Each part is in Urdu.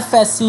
FSC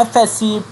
FSC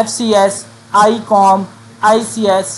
FCS, ICOM, ICS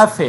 FA।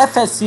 FSC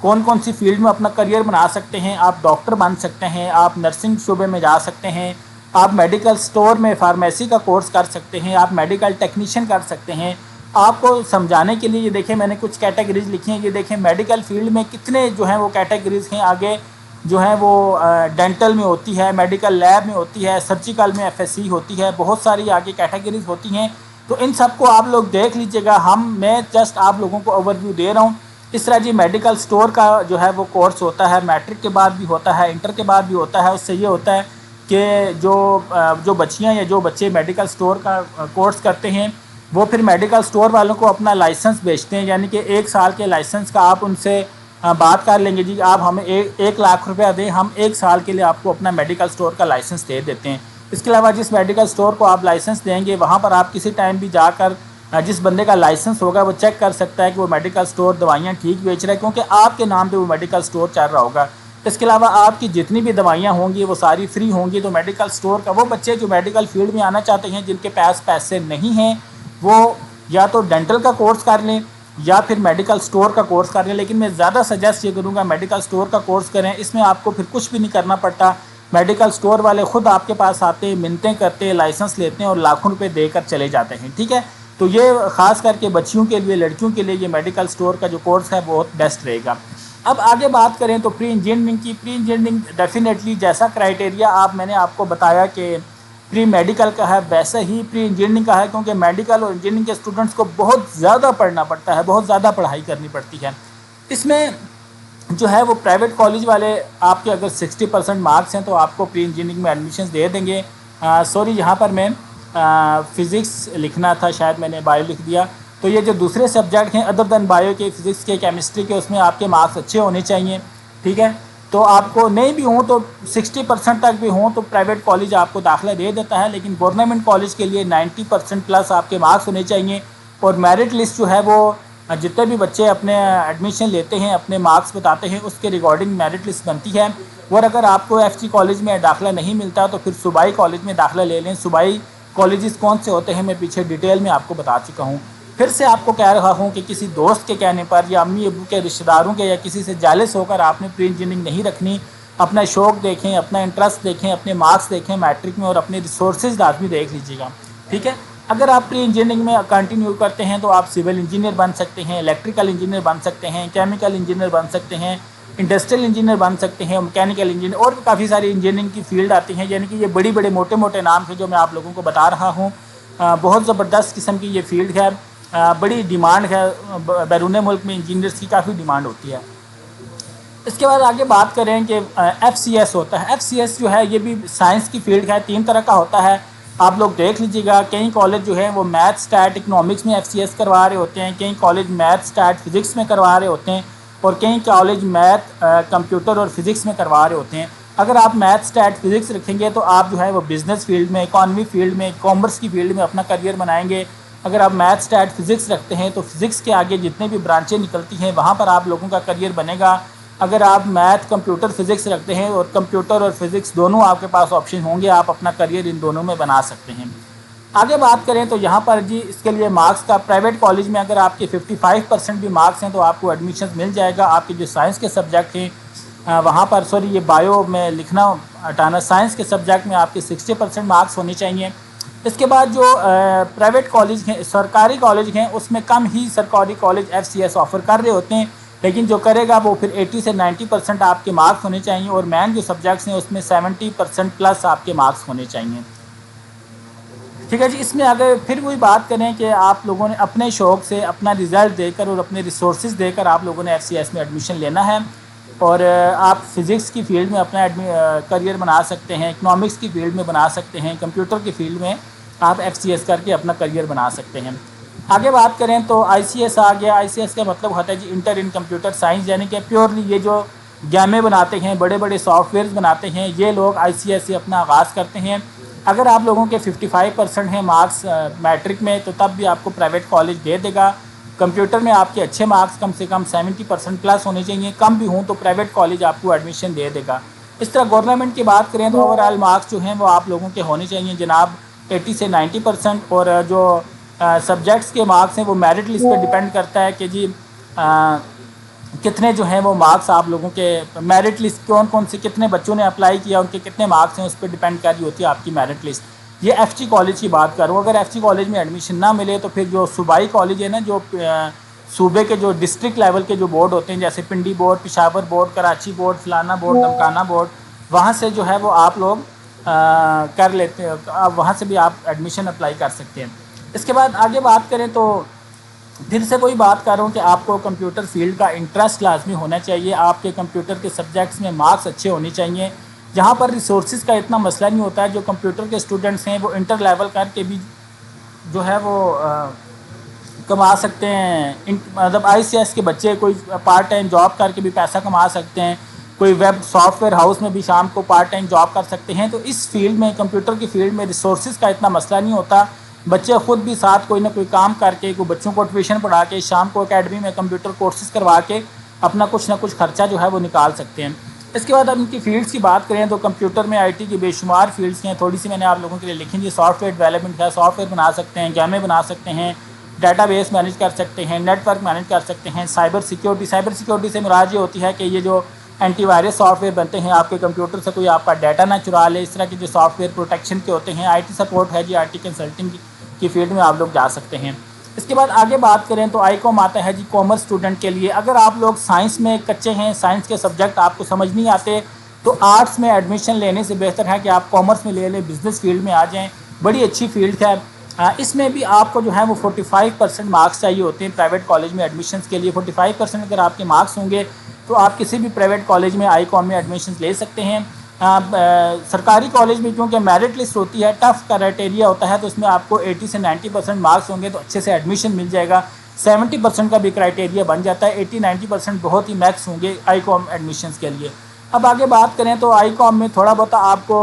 کون کون سی فیلڈ میں اپنا کریئر بنا سکتے ہیں. آپ ڈاکٹر بن سکتے ہیں, آپ نرسنگ شعبے میں جا سکتے ہیں, آپ میڈیکل سٹور میں فارمیسی کا کورس کر سکتے ہیں, آپ میڈیکل ٹیکنیشین کر سکتے ہیں. آپ کو سمجھانے کے لیے یہ دیکھیں میں نے کچھ کیٹیگریز لکھی ہیں. یہ دیکھیں میڈیکل فیلڈ میں کتنے جو ہیں وہ کیٹیگریز ہیں. آگے جو ہے وہ ڈینٹل میں ہوتی ہے, میڈیکل لیب میں ہوتی ہے, سرجیکل میں FSC ہوتی ہے, بہت ساری آگے کیٹیگریز ہوتی ہیں. تو ان سب کو آپ لوگ دیکھ لیجئے گا. میں جسٹ آپ لوگوں کو اوور ویو دے رہا ہوں. اس طرح جی میڈیکل سٹور کا جو ہے وہ کورس ہوتا ہے, میٹرک کے بعد بھی ہوتا ہے, انٹر کے بعد بھی ہوتا ہے. اس سے یہ ہوتا ہے کہ جو بچیاں یا جو بچے میڈیکل سٹور کا کورس کرتے ہیں وہ پھر میڈیکل سٹور والوں کو اپنا لائسنس بیچتے ہیں. یعنی کہ 1 سال کے لائسنس کا آپ ان سے بات کر لیں گے, جی آپ ہمیں 1 لاکھ روپیہ دیں, ہم 1 سال کے لیے آپ کو اپنا میڈیکل سٹور کا لائسنس دے دیتے ہیں. اس کے علاوہ جس میڈیکل سٹور کو آپ لائسنس دیں گے وہاں پر آپ کسی ٹائم بھی جا کر جس بندے کا لائسنس ہوگا وہ چیک کر سکتا ہے کہ وہ میڈیکل سٹور دوائیاں ٹھیک بیچ رہا ہے, کیونکہ آپ کے نام پہ وہ میڈیکل سٹور چل رہا ہوگا. اس کے علاوہ آپ کی جتنی بھی دوائیاں ہوں گی وہ ساری فری ہوں گی. تو میڈیکل سٹور کا وہ بچے جو میڈیکل فیلڈ میں آنا چاہتے ہیں جن کے پاس پیسے نہیں ہیں وہ یا تو ڈینٹل کا کورس کر لیں یا پھر میڈیکل سٹور کا کورس کر لیں. لیکن میں زیادہ سجیسٹ یہ کروں گا میڈیکل سٹور کا کورس کریں. اس میں آپ کو پھر کچھ بھی نہیں کرنا پڑتا. میڈیکل سٹور والے خود آپ کے پاس آتے, منتیں کرتے, لائسنس لیتے ہیں اور لاکھوں روپے دے کر چلے جاتے ہیں. ٹھیک ہے, تو یہ خاص کر کے بچیوں کے لیے, لڑکیوں کے لیے یہ میڈیکل سٹور کا جو کورس ہے بہت بیسٹ رہے گا. اب آگے بات کریں تو پری انجینئرنگ کی. پری انجینئرنگ ڈیفینیٹلی جیسا کرائٹیریا میں نے آپ کو بتایا کہ پری میڈیکل کا ہے ویسا ہی پری انجینئرنگ کا ہے, کیونکہ میڈیکل اور انجینئرنگ کے اسٹوڈنٹس کو بہت زیادہ پڑھنا پڑتا ہے, بہت زیادہ پڑھائی کرنی پڑتی ہے. اس میں جو ہے وہ پرائیویٹ کالج والے آپ کے اگر 60% مارکس ہیں تو آپ کو پری انجینئرنگ میں ایڈمیشنز دے دیں گے. سوری یہاں پر میں فزکس لکھنا تھا, شاید میں نے بایو لکھ دیا. تو یہ جو دوسرے سبجیکٹ ہیں ادر دین بایو کے, فزکس کے, کیمسٹری کے, اس میں آپ کے مارکس اچھے ہونے چاہیے. ٹھیک ہے, تو آپ کو نہیں بھی ہوں تو 60% تک بھی ہوں تو پرائیویٹ کالج آپ کو داخلہ دے دیتا ہے. لیکن گورنمنٹ کالج کے لیے 90% پلس آپ کے مارکس ہونے چاہیے. اور میرٹ لسٹ جو ہے وہ جتنے بھی بچے اپنے ایڈمیشن لیتے ہیں اپنے مارکس بتاتے ہیں اس کے ریگارڈنگ میرٹ لسٹ بنتی ہے. اور اگر آپ کو FG کالج میں داخلہ نہیں ملتا تو پھر صوبائی کالج میں داخلہ لے لیں. صوبائی کالجز کون سے ہوتے ہیں میں پیچھے ڈیٹیل میں آپ کو بتا چکا ہوں. پھر سے آپ کو کہہ رہا ہوں کہ کسی دوست کے کہنے پر یا امی ابو کے رشتہ داروں کے یا کسی سے جالس ہو کر آپ نے پری انجینئرنگ نہیں رکھنی. اپنا شوق دیکھیں, اپنا انٹرسٹ دیکھیں, اپنے مارکس دیکھیں میٹرک میں, اور اپنے ریسورسز لازمی دیکھ لیجیے گا. ٹھیک ہے, اگر آپ پری انجینئرنگ میں کنٹینیو کرتے ہیں تو آپ سول انجینئر بن سکتے ہیں, الیکٹریکل انجینئر بن سکتے ہیں, کیمیکل انجینئر بن سکتے ہیں, انڈسٹریل انجینئر بن سکتے ہیں, میکینیکل انجینئر, اور بھی کافی ساری انجینئرنگ کی فیلڈ آتی ہیں. یعنی کہ یہ بڑی بڑے موٹے موٹے نام ہیں جو میں آپ لوگوں کو بتا رہا ہوں. بہت زبردست قسم کی یہ فیلڈ ہے, بڑی ڈیمانڈ ہے, بیرون ملک میں انجینئرس کی کافی ڈیمانڈ ہوتی ہے. اس کے بعد آگے بات کریں کہ FCS ہوتا ہے. FCS جو ہے یہ بھی سائنس کی فیلڈ ہے, 3 طرح کا ہوتا ہے. آپ لوگ دیکھ لیجیے گا, کئی کالج جو ہیں وہ میتھ اسٹیٹ اکنامکس میں FCS کروا رہے ہوتے ہیں, کئی کالج میتھ اسٹیٹ فزکس میں کروا رہے ہوتے ہیں, اور کئی کالج میتھ کمپیوٹر اور فزکس میں کروا رہے ہوتے ہیں. اگر آپ میتھ اسٹیٹ فزکس رکھیں گے تو آپ جو ہے وہ بزنس فیلڈ میں, اکانومی فیلڈ میں, کامرس کی فیلڈ میں اپنا کریئر بنائیں گے. اگر آپ میتھ اسٹیٹ فزکس رکھتے ہیں تو فزکس کے آگے جتنے بھی برانچیں نکلتی ہیں وہاں پر آپ لوگوں کا کریئر بنے گا. اگر آپ میتھ کمپیوٹر فزکس رکھتے ہیں اور کمپیوٹر اور فزکس دونوں آپ کے پاس آپشن ہوں گے, آپ اپنا کریئر ان دونوں میں بنا سکتے ہیں. آگے بات کریں تو یہاں پر جی اس کے لیے مارکس کا, پرائیویٹ کالج میں اگر آپ کے 55% بھی مارکس ہیں تو آپ کو ایڈمیشن مل جائے گا. آپ کے جو سائنس کے سبجیکٹ ہیں وہاں پر, سوری یہ بایو میں لکھنا ہٹانا, سائنس کے سبجیکٹ میں آپ کے 60% مارکس ہونے چاہیے. اس کے بعد جو پرائیویٹ کالج ہیں, سرکاری کالج ہیں, اس میں کم ہی سرکاری کالج FCS آفر کر رہے ہوتے ہیں. لیکن جو کرے گا وہ پھر 80 سے 90% آپ کے مارکس ہونے چاہیے, اور مین جو سبجیکٹس ہیں اس میں 70% پلس آپ کے مارکس ہونے چاہیے. ٹھیک ہے جی, اس میں اگر پھر وہی بات کریں کہ آپ لوگوں نے اپنے شوق سے اپنا رزلٹ دے کر اور اپنے ریسورسز دے کر آپ لوگوں نے FCS میں ایڈمیشن لینا ہے, اور آپ فزکس کی فیلڈ میں اپنا کریئر بنا سکتے ہیں, اکنامکس کی فیلڈ میں بنا سکتے ہیں, کمپیوٹر کی فیلڈ میں آپ FCS کر کے اپنا کریئر بنا سکتے ہیں. آگے بات کریں تو ICS آ گیا. ICS کا مطلب ہوتا ہے جی انٹر ان کمپیوٹر سائنس, یعنی کہ پیورلی یہ جو گیمیں بناتے ہیں, بڑے بڑے سافٹ ویئرز بناتے ہیں, یہ لوگ ICS سے اپنا آغاز کرتے ہیں. اگر آپ لوگوں کے 55% ہیں مارکس میٹرک میں تو تب بھی آپ کو پرائیویٹ کالج دے دے گا. کمپیوٹر میں آپ کے اچھے مارکس کم سے کم 70% پلس ہونے چاہیے, کم بھی ہوں تو پرائیویٹ کالج آپ کو ایڈمیشن دے دے گا. اس طرح گورنمنٹ کی بات کریں تو اوور آل مارکس جو ہیں وہ آپ لوگوں کے ہونے چاہیے جناب 80 سے 90%, اور جو سبجیکٹس کے مارکس ہیں وہ میرٹ لسٹ پہ ڈیپینڈ کرتا ہے کہ جی کتنے جو ہیں وہ مارکس آپ لوگوں کے میرٹ لسٹ کون کون سے کتنے بچوں نے اپلائی کیا ان کے کتنے مارکس ہیں اس پہ ڈیپینڈ کر رہی ہوتی ہے آپ کی میرٹ لسٹ۔ یہ ایف جی کالج کی بات کروں، اگر ایف جی کالج میں ایڈمیشن نہ ملے تو پھر جو صوبائی کالج ہے نا، جو صوبے کے جو ڈسٹرکٹ لیول کے جو بورڈ ہوتے ہیں جیسے Pindi board, Peshawar board, Karachi board, فلانا بورڈ، دمکانہ بورڈ، وہاں سے جو ہے وہ آپ لوگ کر لیتے ہیں، وہاں سے بھی آپ ایڈمیشن اپلائی کر سکتے ہیں۔ اس کے بعد آگے بات کریں تو پھر سے وہی بات کر رہا ہوں کہ آپ کو کمپیوٹر فیلڈ کا انٹرسٹ لازمی ہونا چاہیے، آپ کے کمپیوٹر کے سبجیکٹس میں مارکس اچھے ہونے چاہیے۔ جہاں پر ریسورسز کا اتنا مسئلہ نہیں ہوتا ہے، جو کمپیوٹر کے اسٹوڈنٹس ہیں وہ انٹر لیول کر کے بھی جو ہے وہ کما سکتے ہیں، مطلب آئی سی ایس کے بچے کوئی پارٹ ٹائم جاب کر کے بھی پیسہ کما سکتے ہیں، کوئی ویب سافٹ ویئر ہاؤس میں بھی شام کو پارٹ ٹائم جاب کر سکتے ہیں۔ تو اس فیلڈ میں کمپیوٹر کی فیلڈ میں ریسورسز کا اتنا مسئلہ نہیں ہوتا، بچے خود بھی ساتھ کوئی نہ کوئی کام کر کے، کوئی بچوں کو ٹیوشن پڑھا کے، شام کو اکیڈمی میں کمپیوٹر کورسز کروا کے اپنا کچھ نہ کچھ خرچہ جو ہے وہ نکال سکتے ہیں۔ اس کے بعد اب ان کی فیلڈس کی بات کریں تو کمپیوٹر میں آئی ٹی کی بے شمار فیلڈس ہیں، تھوڑی سی میں نے آپ لوگوں کے لیے لکھی ہے۔ سافٹ ویئر ڈیولپمنٹ ہے، سافٹ ویئر بنا سکتے ہیں، گیمیں بنا سکتے ہیں، ڈیٹا بیس مینیج کر سکتے ہیں، نیٹ ورک مینیج کر سکتے ہیں، سائبر سیکیورٹی سے مراد یہ ہوتی ہے کہ یہ جو اینٹی وائرس سافٹ ویئر بنتے ہیں آپ کے کمپیوٹر سے کوئی آپ کا ڈیٹا نہ چرا لے، اس طرح کے جو سافٹ ویئر پروٹیکشن کے ہوتے ہیں۔ آئی ٹی سپورٹ ہے جی، آئی ٹی کنسلٹنگ کی فیلڈ میں آپ لوگ جا سکتے ہیں۔ اس کے بعد آگے بات کریں تو آئی کام آتا ہے جی کامرس اسٹوڈنٹ کے لیے۔ اگر آپ لوگ سائنس میں کچے ہیں، سائنس کے سبجیکٹ آپ کو سمجھ نہیں آتے تو آرٹس میں ایڈمیشن لینے سے بہتر ہے کہ آپ کامرس میں لے لیں، بزنس فیلڈ میں آ جائیں، بڑی اچھی فیلڈ ہے۔ اس میں بھی آپ کو جو ہے وہ 45% مارکس چاہیے ہوتے ہیں پرائیویٹ کالج میں ایڈمیشنز کے لیے۔ 45% اگر آپ کے مارکس ہوں گے تو آپ کسی بھی پرائیویٹ کالج میں آئی کام میں ایڈمیشنز لے سکتے ہیں۔ سرکاری کالج میں کیونکہ میرٹ لسٹ ہوتی ہے، ٹف کرائٹیریا ہوتا ہے، تو اس میں آپ کو 80 سے 90% مارکس ہوں گے تو اچھے سے ایڈمیشن مل جائے گا۔ 70% کا بھی کرائٹیریا بن جاتا ہے، 80-90% بہت ہی میکس ہوں گے آئی کام ایڈمیشنز کے لیے۔ اب آگے بات کریں تو آئی کام میں تھوڑا بہت آپ کو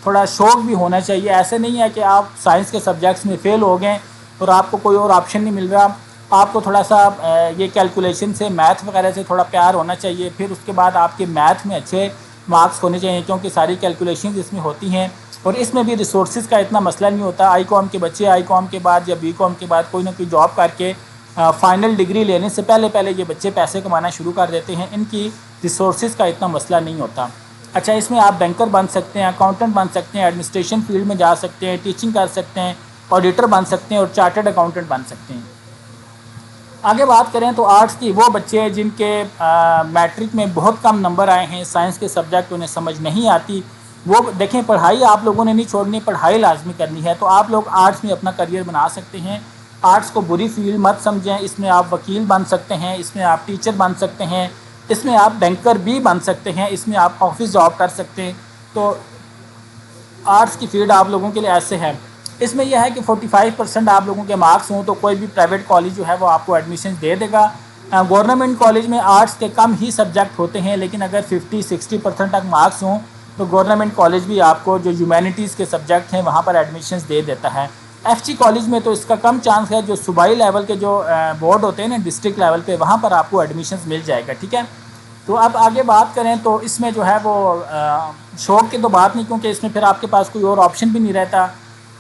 تھوڑا شوق بھی ہونا چاہیے۔ ایسے نہیں ہے کہ آپ سائنس کے سبجیکٹس میں فیل ہو گئے اور آپ کو کوئی اور آپشن نہیں مل رہا، آپ کو تھوڑا سا یہ کیلکولیشن سے، میتھ وغیرہ سے تھوڑا پیار ہونا چاہیے۔ پھر اس کے بعد آپ کے میتھ میں اچھے مارکس ہونے چاہیے کیونکہ ساری کیلکولیشنز اس میں ہوتی ہیں، اور اس میں بھی ریسورسز کا اتنا مسئلہ نہیں ہوتا۔ آئی کام کے بچے آئی کام کے بعد یا بی کام کے بعد کوئی نہ کوئی جاب کر کے فائنل ڈگری لینے سے پہلے یہ بچے پیسے کمانا شروع کر دیتے ہیں، ان کی ریسورسز کا اتنا مسئلہ نہیں ہوتا۔ اچھا، اس میں آپ بینکر بن سکتے ہیں، اکاؤنٹنٹ بن سکتے ہیں، ایڈمنسٹریشن فیلڈ میں جا سکتے ہیں، ٹیچنگ کر سکتے ہیں، آڈیٹر بن سکتے ہیں اور چارٹرڈ اکاؤنٹنٹ بن سکتے ہیں۔ آگے بات کریں تو آرٹس کی وہ بچے جن کے میٹرک میں بہت کم نمبر آئے ہیں، سائنس کے سبجیکٹ انہیں سمجھ نہیں آتی، وہ دیکھیں پڑھائی آپ لوگوں نے نہیں چھوڑنی، پڑھائی لازمی کرنی ہے، تو آپ لوگ آرٹس میں اپنا کریئر بنا سکتے ہیں۔ آرٹس کو بری فیلڈ مت سمجھیں، اس میں آپ وکیل بن سکتے ہیں، اس میں آپ ٹیچر بن سکتے ہیں، اس میں آپ بینکر بھی بن سکتے ہیں، اس میں آپ آفس جاب کر سکتے ہیں۔ تو آرٹس کی فیلڈ آپ لوگوں کے لیے ایسے ہے۔ اس میں یہ ہے کہ 45% آپ لوگوں کے مارکس ہوں تو کوئی بھی پرائیویٹ کالج جو ہے وہ آپ کو ایڈمیشن دے دے گا۔ گورنمنٹ کالج میں آرٹس کے کم ہی سبجیکٹ ہوتے ہیں، لیکن اگر 50-60% تک مارکس ہوں تو گورنمنٹ کالج بھی آپ کو جو ہیومینٹیز کے سبجیکٹ ہیں وہاں پر ایڈمیشنز دے دیتا ہے۔ ایف جی کالج میں تو اس کا کم چانس ہے، جو صوبائی لیول کے جو بورڈ ہوتے ہیں نا ڈسٹرکٹ لیول پہ، وہاں پر آپ کو ایڈمیشنز مل جائے گا، ٹھیک ہے۔ تو اب آگے بات کریں تو اس میں جو ہے وہ شوق کی تو بات نہیں، کیونکہ اس میں پھر آپ کے پاس کوئی اور آپشن بھی نہیں رہتا،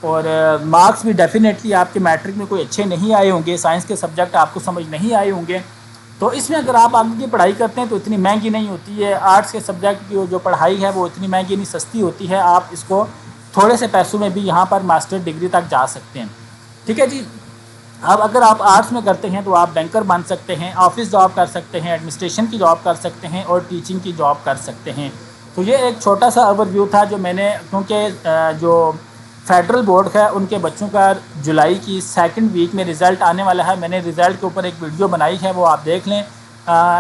اور مارکس بھی ڈیفینیٹلی آپ کے میٹرک میں کوئی اچھے نہیں آئے ہوں گے، سائنس کے سبجیکٹ آپ کو سمجھ نہیں آئے ہوں گے، تو اس میں اگر آپ آگے کی پڑھائی کرتے ہیں تو اتنی مہنگی نہیں ہوتی ہے۔ آرٹس کے سبجیکٹ کی جو پڑھائی ہے وہ اتنی مہنگی نہیں، سستی ہوتی ہے، آپ اس کو تھوڑے سے پیسوں میں بھی یہاں پر ماسٹر ڈگری تک جا سکتے ہیں، ٹھیک ہے جی۔ اب اگر آپ آرٹس میں کرتے ہیں تو آپ بینکر بن سکتے ہیں، آفس جاب کر سکتے ہیں، ایڈمنسٹریشن کی جاب کر سکتے ہیں اور ٹیچنگ کی جاب کر سکتے ہیں۔ تو یہ ایک چھوٹا سا اوور ویو تھا جو میں نے، کیونکہ جو فیڈرل بورڈ ہے ان کے بچوں کا جولائی کی 2nd ویک میں رزلٹ آنے والا ہے، میں نے رزلٹ کے اوپر ایک ویڈیو بنائی ہے، وہ آپ دیکھ لیں،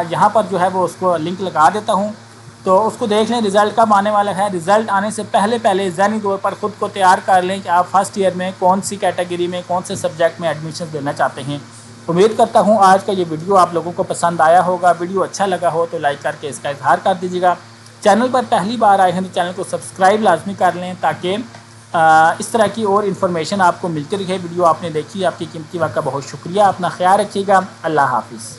یہاں پر جو ہے وہ اس کو لنک لگا دیتا ہوں، تو اس کو دیکھ لیں رزلٹ کب آنے والا ہے۔ رزلٹ آنے سے پہلے ذہنی طور پر خود کو تیار کر لیں کہ آپ فرسٹ ایئر میں کون سی کیٹیگری میں، کون سے سبجیکٹ میں ایڈمیشن دینا چاہتے ہیں۔ امید کرتا ہوں آج کا یہ ویڈیو آپ لوگوں کو پسند آیا ہوگا۔ ویڈیو اچھا لگا ہو تو لائک کر کے اس کا اظہار کر دیجیے گا۔ چینل پر پہلی بار آئے ہیں تو چینل کو سبسکرائب لازمی کر لیں تاکہ اس طرح کی اور انفارمیشن آپ کو ملتی رہے۔ ویڈیو آپ نے دیکھی، آپ کی قیمتی وقت کا بہت شکریہ، اپنا خیال رکھیے گا، اللہ حافظ۔